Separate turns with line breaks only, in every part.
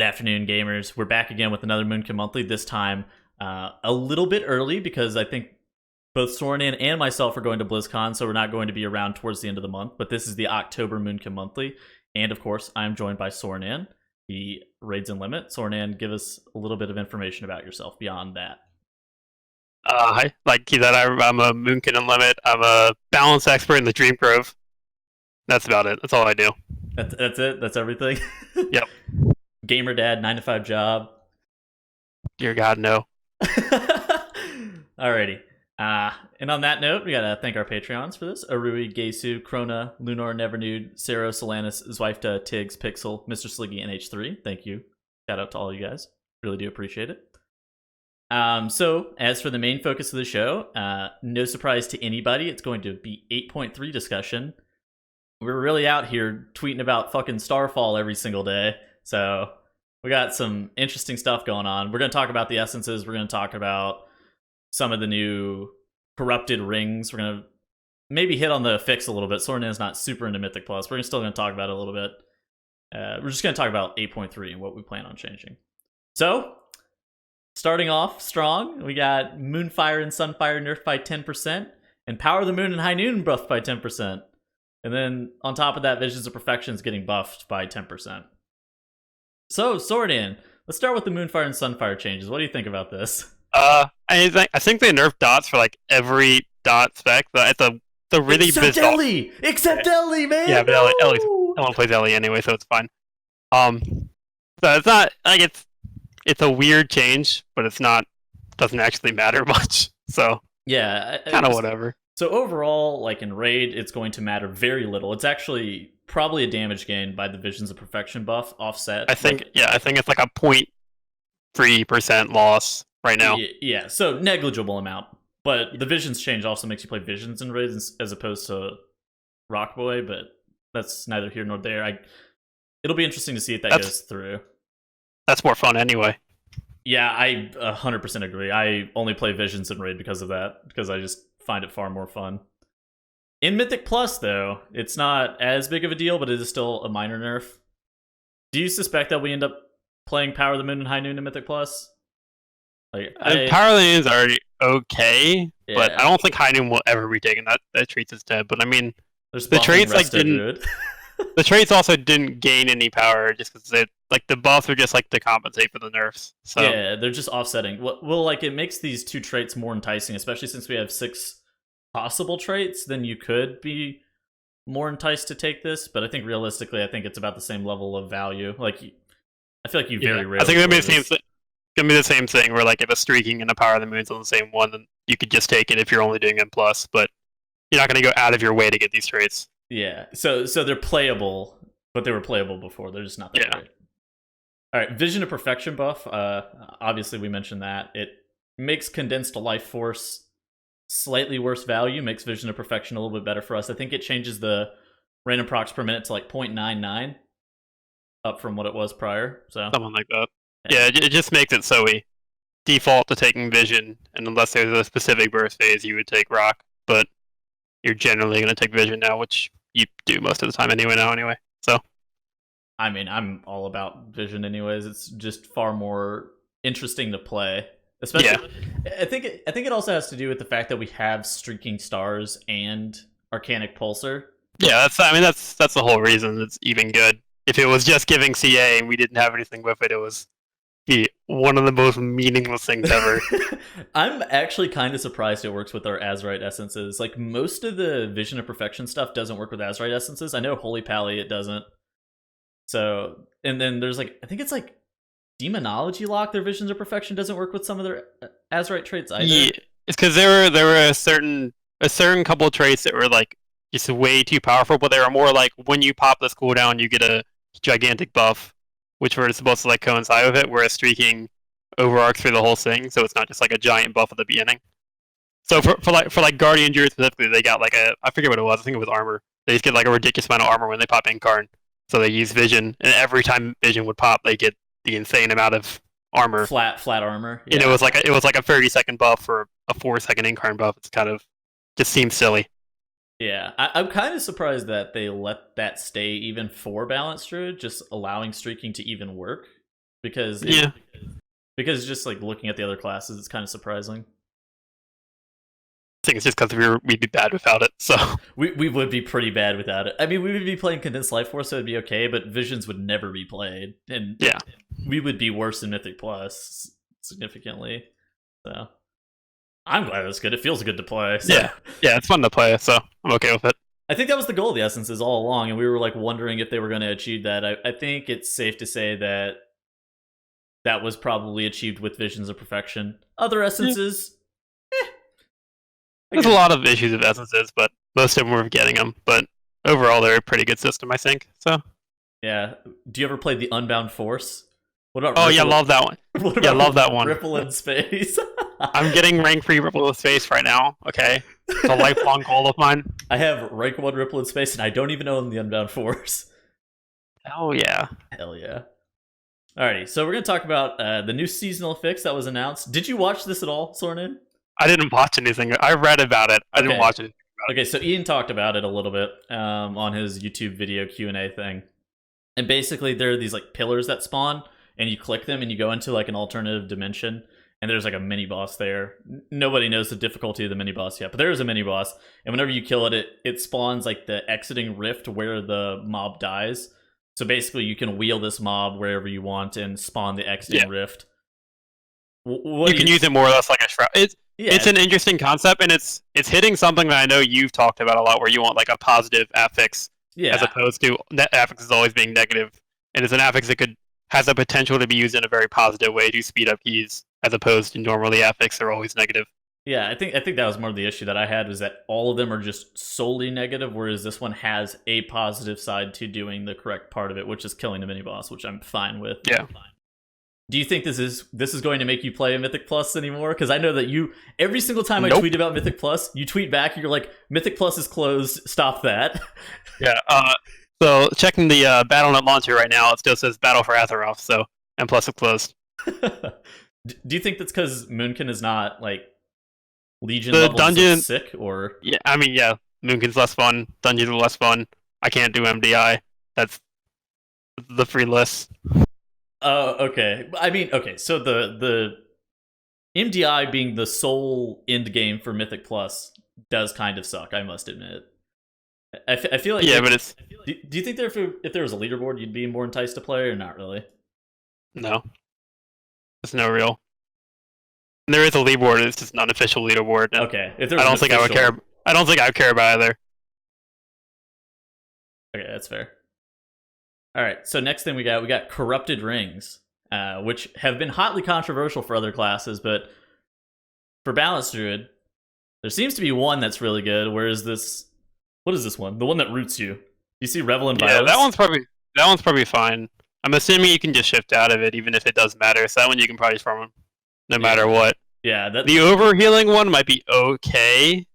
Good afternoon, gamers. We're back again with another Moonkin Monthly, this time a little bit early because I think both soreanan and myself are going to BlizzCon, so we're not going to be around towards the end of the month. But this is the October Moonkin Monthly, and of course, I'm joined by soreanan. He raids in limit. soreanan, give us a little bit of information about yourself beyond that.
Hi. Like he said, I'm a Moonkin Unlimited. I'm a balance expert in the Dream Grove. That's about it. That's all I do.
That's it? That's everything?
Yep.
Gamer dad, 9 to 5 job.
Dear God, no.
Alrighty. And on that note, we gotta thank our Patreons for this. Arui, Gesu, Krona, Lunar, Nevernude, Sero, Solanis, Zwifta, Tiggs, Pixel, Mr. Sliggy, and H3. Thank you. Shout out to all you guys. Really do appreciate it. So, as for the main focus of the show, no surprise to anybody, it's going to be 8.3 discussion. We're really out here tweeting about fucking Starfall every single day, so we got some interesting stuff going on. We're going to talk about the essences, we're going to talk about some of the new corrupted rings, we're going to maybe hit on the fix a little bit. soreanan's not super into Mythic Plus, we're still going to talk about it a little bit. We're just going to talk about 8.3 and what we plan on changing. So, starting off strong, we got Moonfire and Sunfire nerfed by 10%, and Power of the Moon and High Noon buffed by 10%. And then on top of that, Visions of Perfection is getting buffed by 10%. So, soreanan, let's start with the Moonfire and Sunfire changes. What do you think about this?
I think they nerfed dots for like every dot spec. It's a really
Except
bizarre.
Ellie! Except Ellie, man!
Yeah, but Ellie's no one plays Ellie anyway, so it's fine. So it's not like it's a weird change, but it's not doesn't actually matter much. So
yeah,
kind of whatever.
So overall, like in Raid, it's going to matter very little. It's actually probably a damage gain by the Visions of Perfection buff offset.
I think it's like a 0.3% loss right now.
Yeah, so negligible amount. But the Visions change also makes you play Visions in Raid as opposed to Rockboy, but that's neither here nor there. It'll be interesting to see if that goes through.
That's more fun anyway.
Yeah, I 100% agree. I only play Visions in Raid because of that, because I just find it far more fun. In Mythic Plus, though, it's not as big of a deal, but it is still a minor nerf. Do you suspect that we end up playing Power of the Moon and High Noon in Mythic Plus? Like,
Power of the Moon is already okay,
yeah.
but I don't think High Noon will ever be taken. That traits is dead. But I mean,
the traits like didn't.
The traits also didn't gain any power just because the buffs are just like to compensate for the nerfs. So
yeah, they're just offsetting. Well, like it makes these two traits more enticing, especially since we have 6 possible traits. Then you could be more enticed to take this, but I think realistically, I think it's about the same level of value. Like, I feel like you very rarely.
I think it'll be the same thing. Gonna be the same thing where like if a streaking and a Power of the Moon's on the same one, then you could just take it if you're only doing M plus, but you're not gonna go out of your way to get these traits.
Yeah, so they're playable, but they were playable before. They're just not that great. All right, Vision of Perfection buff. Obviously, we mentioned that. It makes Condensed Life Force slightly worse value, makes Vision of Perfection a little bit better for us. I think it changes the random procs per minute to like 0.99, up from what it was prior. So
something like that. Yeah, it just makes it so we default to taking Vision, and unless there's a specific burst phase, you would take Rock, but you're generally going to take Vision now, which you do most of the time anyway. So,
I mean, I'm all about Vision anyways. It's just far more interesting to play. Especially, I think it also has to do with the fact that we have Streaking Stars and Arcanic Pulsar.
Yeah, that's the whole reason it's even good. If it was just giving CA and we didn't have anything with it, it was one of the most meaningless things ever.
I'm actually kind of surprised it works with our Azerite essences. Like, most of the Vision of Perfection stuff doesn't work with Azerite essences. I know Holy Pally it doesn't. So, and then there's like, I think it's like Demonology Lock, their Visions of Perfection doesn't work with some of their Azerite traits either. Yeah,
it's because there were a certain couple of traits that were like just way too powerful, but they were more like when you pop this cooldown, you get a gigantic buff, which were supposed to like coincide with it, whereas streaking overarcs through the whole thing, so it's not just like a giant buff at the beginning. So for Guardian Druid specifically, they got like I forget what it was. I think it was armor. They just get like a ridiculous amount of armor when they pop Incarn. So they use Vision, and every time Vision would pop, they get the insane amount of armor.
Flat armor. Yeah.
And it was like a 30-second buff for a 4-second Incarn buff. It's kind of just seems silly.
Yeah, I'm kind of surprised that they let that stay even for Balanced Druid, just allowing streaking to even work. because
Yeah.
because just like looking at the other classes, it's kind of surprising.
I think it's just because we'd be bad without it. So
We would be pretty bad without it. I mean, we would be playing Condensed Life Force, so it'd be okay, but Visions would never be played, and
yeah,
we would be worse than Mythic Plus significantly. So I'm glad it's good. It feels good to play. So.
yeah, it's fun to play, so I'm okay with it.
I think that was the goal of the Essences all along, and we were like wondering if they were going to achieve that. I think it's safe to say that that was probably achieved with Visions of Perfection. Other Essences,
There's a lot of issues with essences, but most of them were getting them. But overall, they're a pretty good system, I think. So
yeah. Do you ever play the Unbound Force? What about?
oh
Ripple?
yeah, love that one.
What about
Yeah, love that one.
Ripple in Space.
I'm getting rank 3 Ripple of Space right now. Okay, it's a lifelong goal of mine.
I have rank 1 Ripple in Space, and I don't even own the Unbound Force.
Oh yeah.
Hell yeah. Alrighty, so we're going to talk about the new seasonal fix that was announced. Did you watch this at all, Soreanan?
I didn't watch anything. I read about it. I didn't watch it.
Okay, so Ian talked about it a little bit on his YouTube video Q&A thing. And basically, there are these like pillars that spawn, and you click them, and you go into like an alternative dimension, and there's like a mini boss there. Nobody knows the difficulty of the mini boss yet, but there is a mini boss, and whenever you kill it, it spawns like the exiting rift where the mob dies. So basically, you can wheel this mob wherever you want and spawn the exiting rift.
You can use it more or less like a shroud. It's an interesting concept, and it's hitting something that I know you've talked about a lot, where you want like a positive affix, as opposed to that affix is always being negative. And it's an affix that has the potential to be used in a very positive way to speed up keys, as opposed to normally affix are always negative.
Yeah, I think that was more the issue that I had, was that all of them are just solely negative, whereas this one has a positive side to doing the correct part of it, which is killing the mini boss, which I'm fine with.
Yeah.
Do you think this is going to make you play a Mythic Plus anymore? Because I know that you, every single time I tweet about Mythic Plus, you tweet back, you're like, Mythic Plus is closed, stop that.
Yeah, so checking the BattleNet launcher right now, it still says Battle for Azeroth, so M Plus is closed.
Do you think that's because Moonkin is not, like, Legion
the
levels
dungeon,
sick, or?
Yeah, I mean, yeah, Moonkin's less fun, dungeons are less fun, I can't do MDI, that's the free list.
Oh, okay. I mean, okay, so the MDI being the sole end game for Mythic Plus does kind of suck, I must admit. I feel like...
Yeah, but it's...
Do you think if there was a leaderboard, you'd be more enticed to play, or not really?
No. There's no real... And there is a leaderboard, it's just an unofficial leaderboard.
Okay.
I don't think I would care... I don't think I would care about either.
Okay, that's fair. Alright, so next thing we got Corrupted Rings, which have been hotly controversial for other classes, but for Balanced Druid, there seems to be one that's really good, whereas this... What is this one? The one that roots you. You see Revel in Violence?
Yeah, that one's probably fine. I'm assuming you can just shift out of it, even if it does matter, so that one you can probably farm no matter what.
Yeah,
the overhealing one might be okay.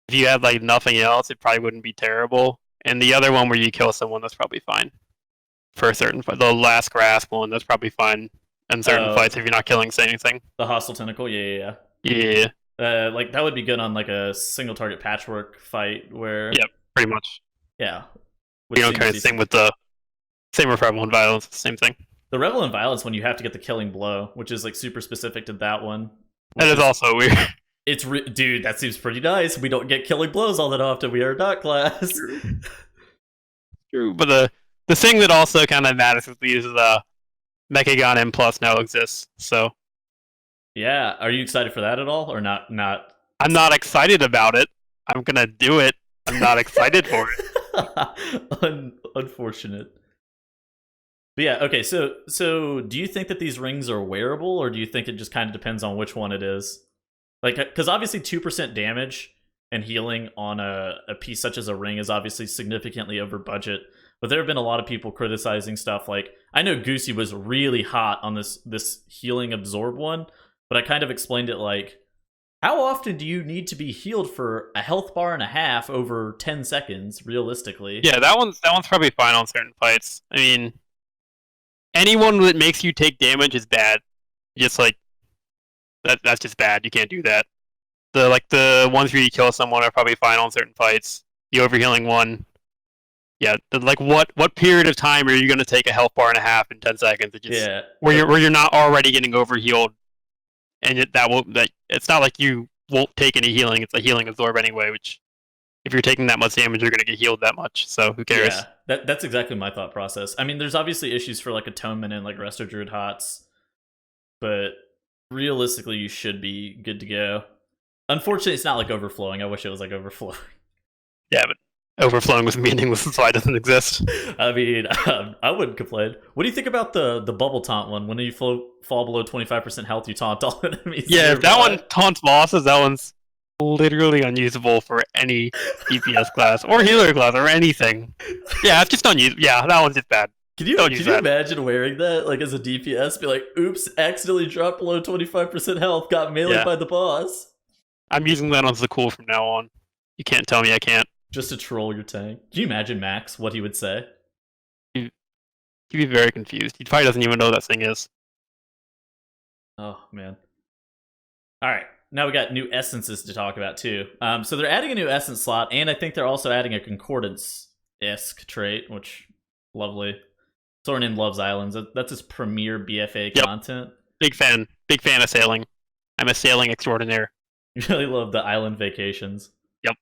If you had like nothing else, it probably wouldn't be terrible. And the other one where you kill someone, that's probably fine. For a certain fight. The Last Grasp one, that's probably fine in certain fights if you're not killing anything.
The Hostile Tentacle, yeah. Like that would be good on like a single target patchwork fight where...
Yeah, pretty much.
Yeah.
You don't care. Same with Revel in Violence, same thing.
The Revel in Violence one, you have to get the killing blow, which is like super specific to that one.
That is also weird.
Dude, that seems pretty nice. We don't get killing blows all that often. We are not class.
True. But the thing that also kind of matters with these is Mechagon M Plus now exists. So
yeah, are you excited for that at all, or not?
I'm not excited about it. I'm gonna do it. I'm not excited for it.
Unfortunate. But yeah, okay. So do you think that these rings are wearable, or do you think it just kind of depends on which one it is? Like, because obviously 2% damage and healing on a piece such as a ring is obviously significantly over budget. But there have been a lot of people criticizing stuff like, I know Goosey was really hot on this healing absorb one, but I kind of explained it like, how often do you need to be healed for a health bar and a half over 10 seconds, realistically?
Yeah, that one's probably fine on certain fights. I mean, anyone that makes you take damage is bad. Just like, that's just bad. You can't do that. The ones where you kill someone are probably fine on certain fights. The overhealing one, Yeah, like what period of time are you going to take a health bar and a half in 10 seconds? It just
Yeah.
where you're not already getting overhealed, and that it's not like you won't take any healing. It's a healing absorb anyway, which if you're taking that much damage, you're going to get healed that much. So who
Yeah,
cares?
that's exactly my thought process. I mean, there's obviously issues for like atonement and like resto druid hots, but realistically, you should be good to go. Unfortunately, it's not like overflowing. I wish it was like overflowing.
Yeah, but overflowing was meaningless. That's why it doesn't exist.
I mean, I wouldn't complain. What do you think about the bubble taunt one? When you fall below 25% health, you taunt all enemies.
Yeah, if that one taunts bosses, that one's literally unusable for any DPS class or healer class or anything. Yeah, it's just unusable. Yeah, that one's just bad.
Can you imagine wearing that like as a DPS? Be like, oops, accidentally dropped below 25% health, got meleeed by the boss.
I'm using that on Zakul from now on. You can't tell me I can't.
Just to troll your tank. Can you imagine Max, what he would say?
He'd be very confused. He probably doesn't even know what that thing is.
Oh, man. Alright, now we got new essences to talk about, too. So they're adding a new essence slot, and I think they're also adding a concordance-esque trait, which, lovely. Soreanan loves islands. That's his premier BFA content.
Big fan of sailing. I'm a sailing extraordinaire.
You really love the island vacations.
Yep.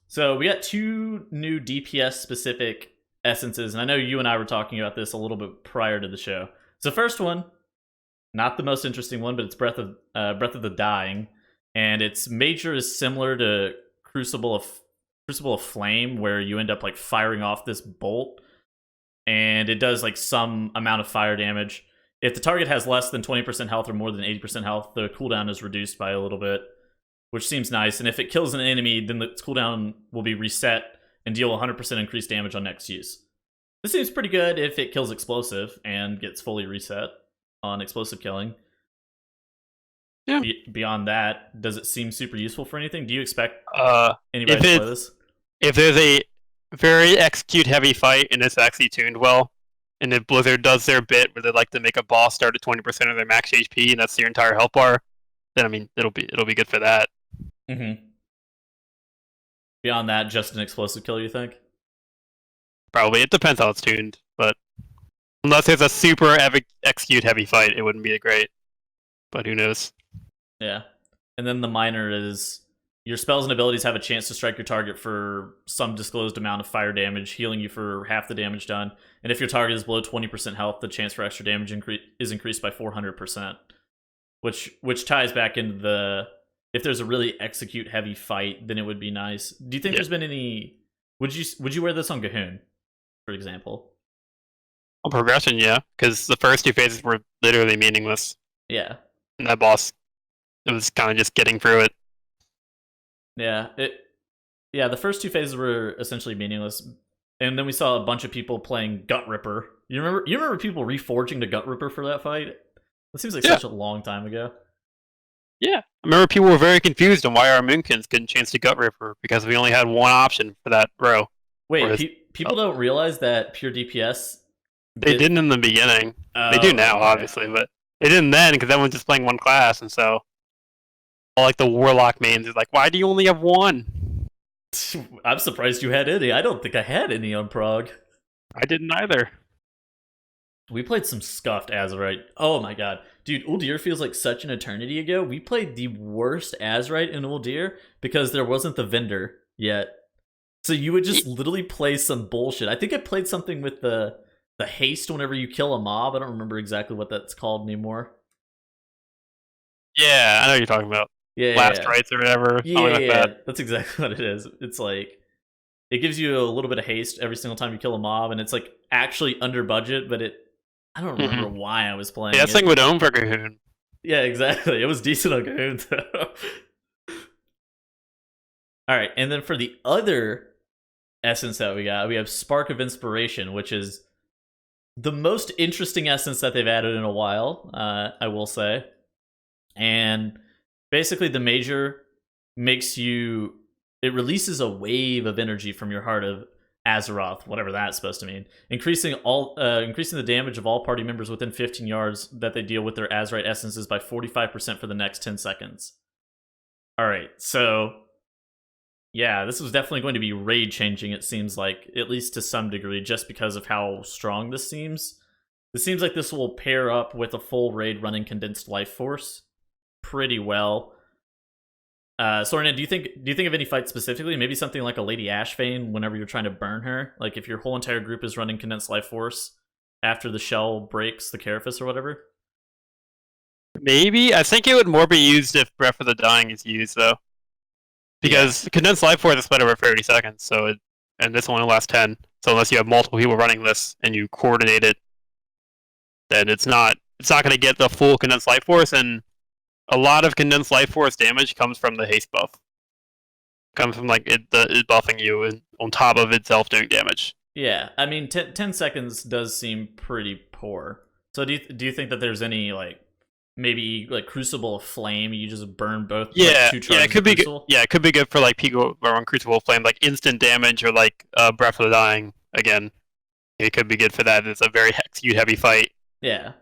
So we got 2 new DPS specific essences, and I know you and I were talking about this a little bit prior to the show. So first one, not the most interesting one, but it's Breath of the Dying, and its major is similar to Crucible of Flame, where you end up like firing off this bolt, and it does like some amount of fire damage. If the target has less than 20% health or more than 80% health, the cooldown is reduced by a little bit, which seems nice. And if it kills an enemy, then the cooldown will be reset and deal 100% increased damage on next use. This seems pretty good if it kills explosive and gets fully reset on explosive killing.
Yeah.
Beyond that, does it seem super useful for anything? Do you expect anybody to play this?
If there's a very execute heavy fight and it's actually tuned well, and if Blizzard does their bit where they like to make a boss start at 20% of their max HP and that's your entire health bar, then I mean it'll be good for that.
Mm-hmm. Beyond that, just an explosive kill, you think?
Probably. It depends how it's tuned, but unless there's a super execute heavy fight, it wouldn't be great. But who knows?
Yeah. And then the minor is your spells and abilities have a chance to strike your target for some disclosed amount of fire damage, healing you for half the damage done. And if your target is below 20% health, the chance for extra damage is increased by 400%. Which ties back into the... If there's a really execute heavy fight, then it would be nice. Do you think there's been any... Would you wear this on Gahoon, for example?
On progression, yeah. Because the first 2 phases were literally meaningless.
Yeah.
And that boss, it was kind of just getting through it.
Yeah, the first 2 phases were essentially meaningless, and then we saw a bunch of people playing Gut Ripper. You remember people reforging to Gut Ripper for that fight? That seems like such a long time ago.
Yeah, I remember people were very confused on why our Moonkins couldn't change to Gut Ripper because we only had one option for that row.
Wait, people don't realize that pure DPS.
They didn't in the beginning. They do now, obviously, but they didn't then because everyone's just playing one class, and so. All like the Warlock mains is like, why do you only have one?
I'm surprised you had any. I don't think I had any on Prog.
I didn't either.
We played some scuffed Azerite. Oh my god. Dude, Uldir feels like such an eternity ago. We played the worst Azerite in Uldir because there wasn't the vendor yet. So you would just literally play some bullshit. I think I played something with the haste whenever you kill a mob. I don't remember exactly what that's called anymore.
Yeah, I know what you're talking about. Last rites or whatever.
Yeah, that's exactly what it is. It's like it gives you a little bit of haste every single time you kill a mob, and it's like actually under budget, but I don't remember why I was playing.
Yeah, that thing would own for Gahoon.
Yeah, exactly. It was decent on Gahoon though. Alright, and then for the other essence that we have Spark of Inspiration, which is the most interesting essence that they've added in a while, I will say. And basically, the major it releases a wave of energy from your Heart of Azeroth, whatever that's supposed to mean, increasing the damage of all party members within 15 yards that they deal with their Azerite essences by 45% for the next 10 seconds. All right, so Yeah, this is definitely going to be raid changing, it seems like, at least to some degree, just because of how strong this seems. It seems like this will pair up with a full raid running Condensed Life Force pretty well. Soreanan, do you think of any fight specifically? Maybe something like a Lady Ashvane whenever you're trying to burn her? Like if your whole entire group is running Condensed Life Force after the shell breaks the Carapace or whatever?
Maybe I think it would more be used if Breath of the Dying is used though, because condensed life force is spread over 30 seconds. And this only lasts 10. So unless you have multiple people running this and you coordinate it, then it's not going to get the full condensed life force. And a lot of condensed life force damage comes from the haste buff. Comes from like it buffing you and on top of itself doing damage.
Yeah, I mean, 10 seconds does seem pretty poor. So do you think that there's any like maybe like Crucible of Flame? You just burn both.
Yeah,
like, 2
yeah, it could be good.
Crucible?
Yeah, it could be good for like people on Crucible of Flame, like instant damage or like Breath of the Dying. Again, it could be good for that. It's a very hex heavy fight.
Yeah.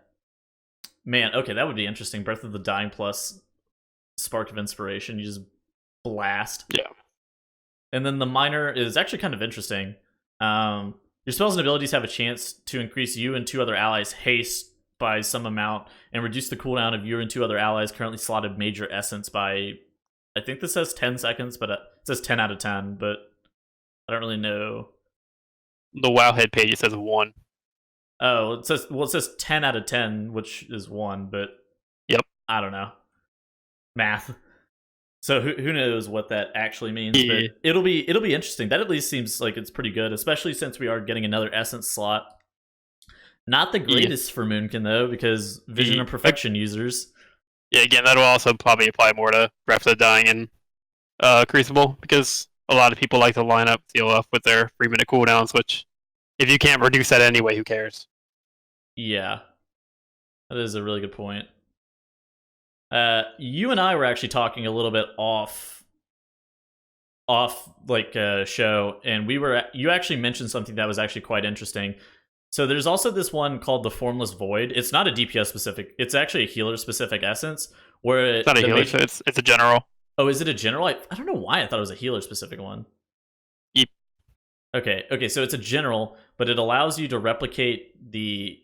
Man, okay, that would be interesting. Breath of the Dying plus Spark of Inspiration. You just blast.
Yeah.
And then the Minor is actually kind of interesting. Your spells and abilities have a chance to increase you and 2 other allies' haste by some amount and reduce the cooldown of you and 2 other allies' currently slotted major essence by, I think this says 10 seconds, but it says 10 out of 10, but I don't really know.
The Wowhead page it says 1.
Oh, it says 10 out of 10, which is 1, but
yep,
I don't know. Math. So who knows what that actually means,
yeah.
But it'll be interesting. That at least seems like it's pretty good, especially since we are getting another essence slot. Not the greatest for Moonkin though, because Vision of Perfection users.
Yeah, again, that'll also probably apply more to Breath of the Dying and Crucible, because a lot of people like to line up CLF with their 3-minute cooldowns, which if you can't reduce that anyway, who cares?
Yeah, that is a really good point. You and I were actually talking a little bit off like show, and you actually mentioned something that was actually quite interesting. So there's also this one called the Formless Void. It's not a DPS specific. It's actually a healer specific essence. Where
it's not a healer, so it's a general.
Oh, is it a general? I don't know why I thought it was a healer specific one.
Yep.
Okay, so it's a general, but it allows you to replicate the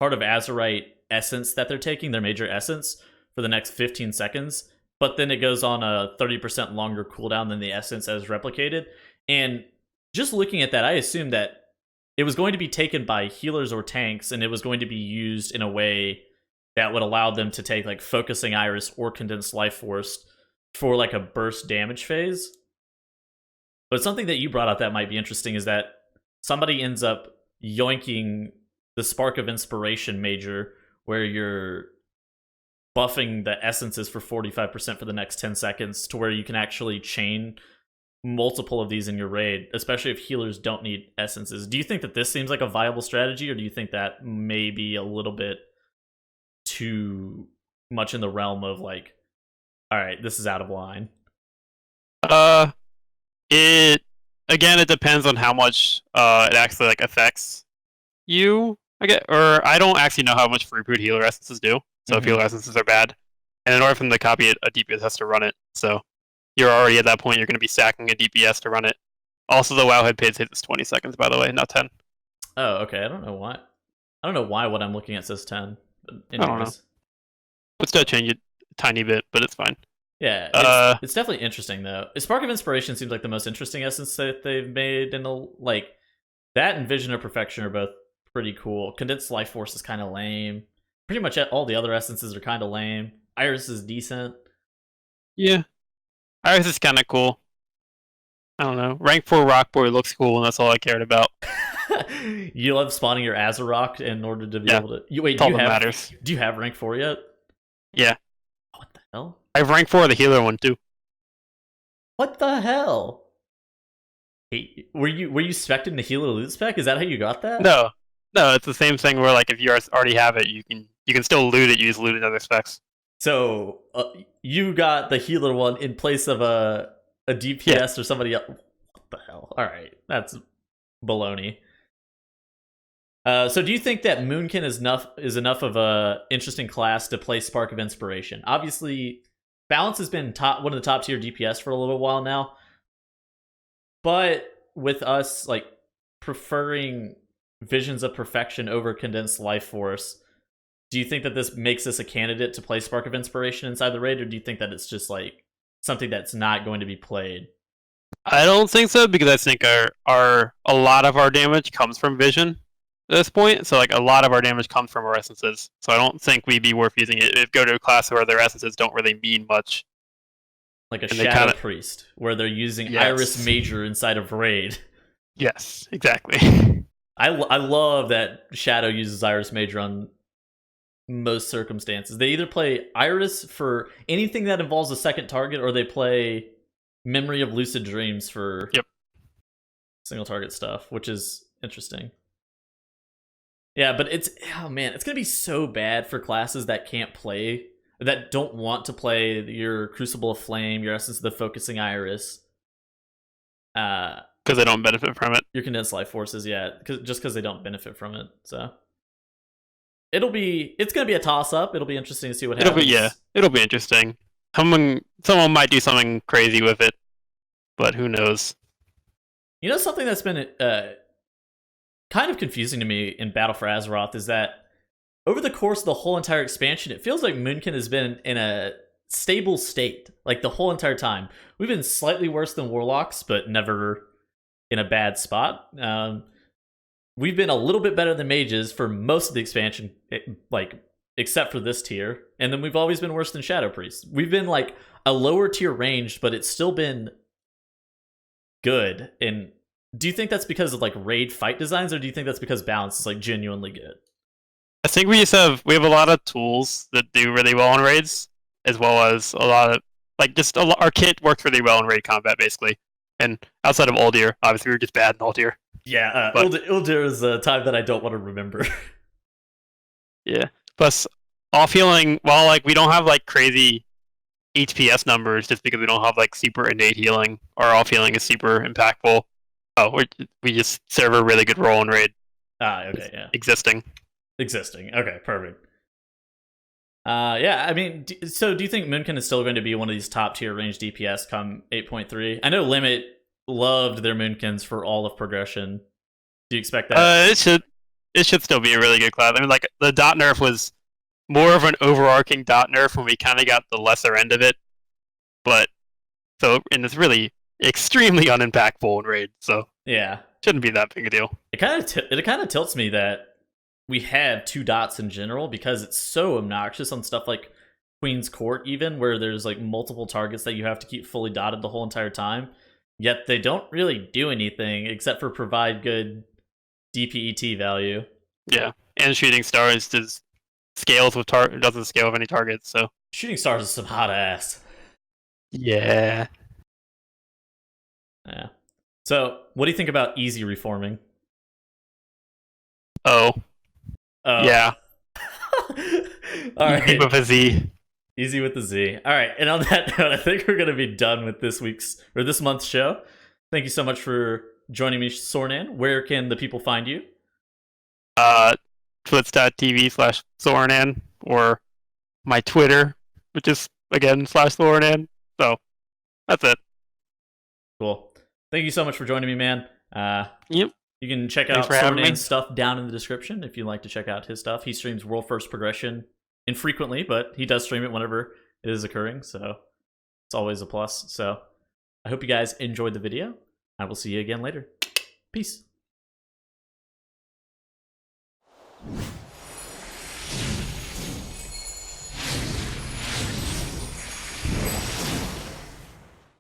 part of Azerite essence that they're taking, their major essence, for the next 15 seconds. But then it goes on a 30% longer cooldown than the essence as replicated. And just looking at that, I assumed that it was going to be taken by healers or tanks, and it was going to be used in a way that would allow them to take like Focusing Iris or Condensed Life Force for like a burst damage phase. But something that you brought up that might be interesting is that somebody ends up yoinking the Spark of Inspiration major, where you're buffing the essences for 45% for the next 10 seconds, to where you can actually chain multiple of these in your raid, especially if healers don't need essences. Do you think that this seems like a viable strategy, or do you think that may be a little bit too much in the realm of like, all right, this is out of line?
It depends on how much it actually like affects you. I don't actually know how much free boot healer essences do. So if healer essences are bad, and in order for them to copy it, a DPS has to run it. So you're already at that point. You're going to be sacking a DPS to run it. Also, the Wowhead page hits 20 seconds, by the way, not 10.
Oh, okay. I don't know why what I'm looking at says 10. But anyways.
I don't know. Let's still change it a tiny bit, but it's fine.
Yeah, it's definitely interesting though. Spark of Inspiration seems like the most interesting essence that they've made, and like that and Vision of Perfection are both pretty cool. Condensed Life Force is kind of lame. Pretty much all the other essences are kind of lame. Iris is decent.
Yeah, Iris is kind of cool. I don't know. Rank 4 Rock Boy looks cool, and that's all I cared about.
You love spawning your Azerok in order to be able to. Do you have rank 4 yet?
Yeah.
What the hell?
I have rank 4 the healer one too.
What the hell? Hey, were you expecting the healer loot spec? Is that how you got that?
No, it's the same thing where like if you already have it, you can still loot it. You just loot other specs.
So you got the healer one in place of a DPS or somebody else. What the hell? All right, that's baloney. So do you think that Moonkin is enough of a interesting class to play Spark of Inspiration? Obviously, Balance has been one of the top tier DPS for a little while now, But with us like preferring Visions of Perfection over Condensed Life Force, do you think that this makes us a candidate to play Spark of Inspiration inside the raid, or do you think that it's just like something that's not going to be played?
I don't think so, because I think our a lot of our damage comes from Vision at this point. So like a lot of our damage comes from our essences. So I don't think we'd be worth using it. It'd go to a class where their essences don't really mean much.
Like a
And
Shadow Priest, where they're using
Yes.
Iris Major inside of raid.
Yes, exactly.
I love that Shadow uses Iris Major on most circumstances. They either play Iris for anything that involves a second target, or they play Memory of Lucid Dreams for single target stuff, which is interesting. Yeah, but it's gonna be so bad for classes that can't play, that don't want to play your Crucible of Flame, your Essence of the Focusing Iris.
Because they don't benefit from it.
Your Condensed Life Forces, just because they don't benefit from it. So it's gonna be a toss up. It'll be interesting to see what happens.
It'll be interesting. Someone might do something crazy with it, but who knows?
You know, something that's been kind of confusing to me in Battle for Azeroth is that over the course of the whole entire expansion, it feels like Moonkin has been in a stable state, like the whole entire time. We've been slightly worse than Warlocks, but never in a bad spot. We've been a little bit better than Mages for most of the expansion, like except for this tier, and then we've always been worse than Shadow Priests. We've been like a lower tier ranged, but it's still been good. And do you think that's because of like raid fight designs, or do you think that's because balance is like genuinely good?
I think we have a lot of tools that do really well in raids, as well as a lot of our kit works really well in raid combat basically. And outside of Uldir, obviously we were just bad in Uldir.
Yeah, Uldir is a time that I don't want to remember.
Yeah. Plus, all healing, while like we don't have like crazy HPS numbers, just because we don't have like super innate healing, our all healing is super impactful. We just serve a really good role in raid.
Okay, yeah.
Existing.
Okay, perfect. Yeah, I mean, so do you think Moonkin is still going to be one of these top tier range DPS come 8.3? I know Limit loved their Moonkins for all of progression. Do you expect that?
It should still be a really good class. I mean, like the dot nerf was more of an overarching dot nerf when we kind of got the lesser end of it, and it's really extremely unimpactful in raid. So
yeah,
shouldn't be that big a deal.
It kind of tilts me that we have 2 dots in general, because it's so obnoxious on stuff like Queen's Court, even where there's like multiple targets that you have to keep fully dotted the whole entire time. Yet they don't really do anything except for provide good DPET value.
Yeah, and Shooting Stars doesn't scale with any targets. So
Shooting Stars is some hot ass.
Yeah.
Yeah. So, what do you think about easy reforming?
Oh. Yeah.
All right.
Easy with a Z.
Easy with the Z. All right. And on that note, I think we're going to be done with this month's show. Thank you so much for joining me, Soreanan. Where can the people find you?
Twitch.tv/Soreanan, or my Twitter, which is again /Soreanan. So that's it.
Cool. Thank you so much for joining me, man.
Yep.
You can check out Soreanan's stuff down in the description if you'd like to check out his stuff. He streams World First Progression infrequently, but he does stream it whenever it is occurring, so it's always a plus. So I hope you guys enjoyed the video. I will see you again later. Peace.